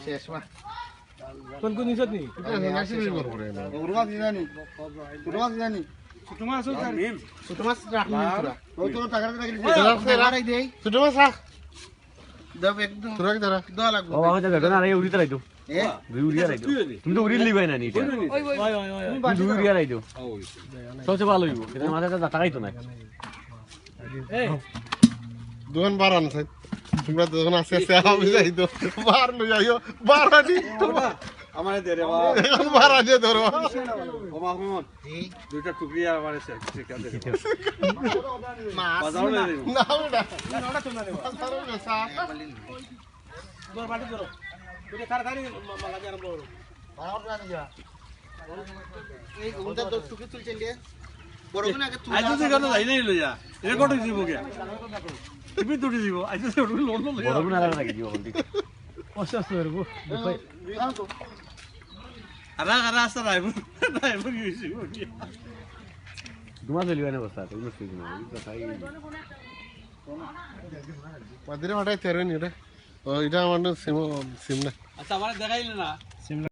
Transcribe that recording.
শেষ মা কোন কোন নিছত নি ওর মাছ জানি ছোট মাছ জানি ছোট মাছ আছে আর ছোট মাছ রাখনি তোরা ওই তো টাকা রাখলি দেই ছোট মাছ রাখ দাও একদম তোরা কি দাঁড়া দাও লাগবে ও বাবা যাবে না আরে উড়ি তারাই তো এ উড়িয়া রাইতো তুমি তো উড়ি লিবাই না নি এটা ওই তুমি উড়িয়া রাইতো সবচেয়ে ভালো হইব এটা মাথাটা টাকাই তো না এই দোকান বাড়ান স্যার তোমরা দোকান আছে আমি যাই তো বার লো যাইও বাড়ানি আমারে দে রে বাবা এখন বাড়ানি ধরো ও মাহমুদ দুইটা টুকরি আর আমারে সে কে দে মাছ বাজার না না ওটা ওটা তো না রে সারো না সাপ দর বাটি ধরো ওটা তাড়াতাড়ি লাগি আরম্ভ করো আর জানি যা এই উনটা তো টুকি তুলছেন দিয়ে বড় কোন আগে তুই আইতো কেন যাই নাই লইয়া রেকর্ড হই দিব কে তুমি দুটি দিব আইতো লোন লইয়া বড় গুণ আর লাগি দিব বলতি অসুস্থ হইব তো আরা আরা আসা রাইব রাইব গিয়েছি তোমার চলিবা না বস্তা তুমি মুশকিল না কথাই মাদিরে হঠাৎ তেরো নি রে ও এটা আমার সিম না আচ্ছা আমারে দেখাইলে না